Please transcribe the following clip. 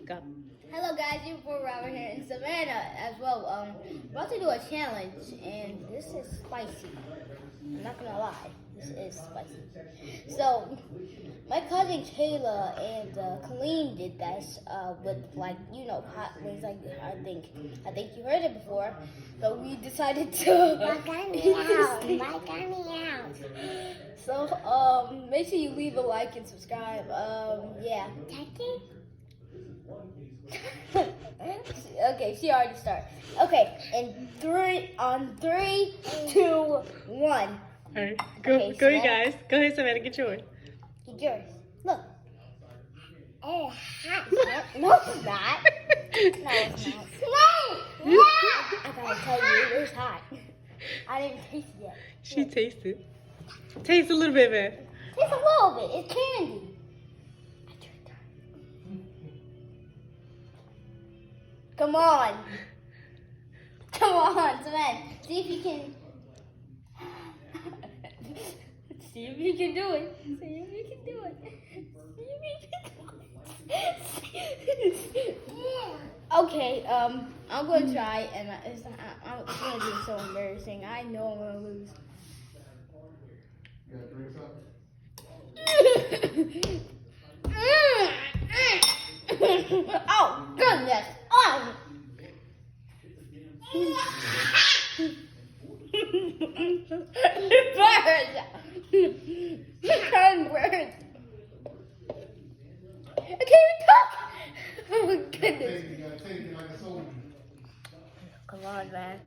Go. Hello guys, you for Robert here in Savannah as well. About to do a challenge, and this is spicy. I'm not gonna lie, this is spicy. So, my cousin Kayla and Colleen did this with hot wings. I think you heard it before, but we decided to. So, make sure you leave a like and subscribe. Yeah. Okay, she already started. Okay, on three, 2, 1. All right, go, Okay, go, you Savannah. guys. Go ahead, Savannah, get yours. Get yours. Look. Oh, hot. No, it's not. No, it's not. I gotta tell you, it was hot. I didn't taste it yet. She tasted. Taste a little bit, man. Taste a little bit. It's candy. I tried that. Come on. Come on, Savannah. See if you can. See if you can do it. See if you can do it. See if you can do it. Okay, I'm gonna try, and it's gonna be so embarrassing. I know I'm gonna lose. You gotta drink something? Oh goodness! Oh. It burns.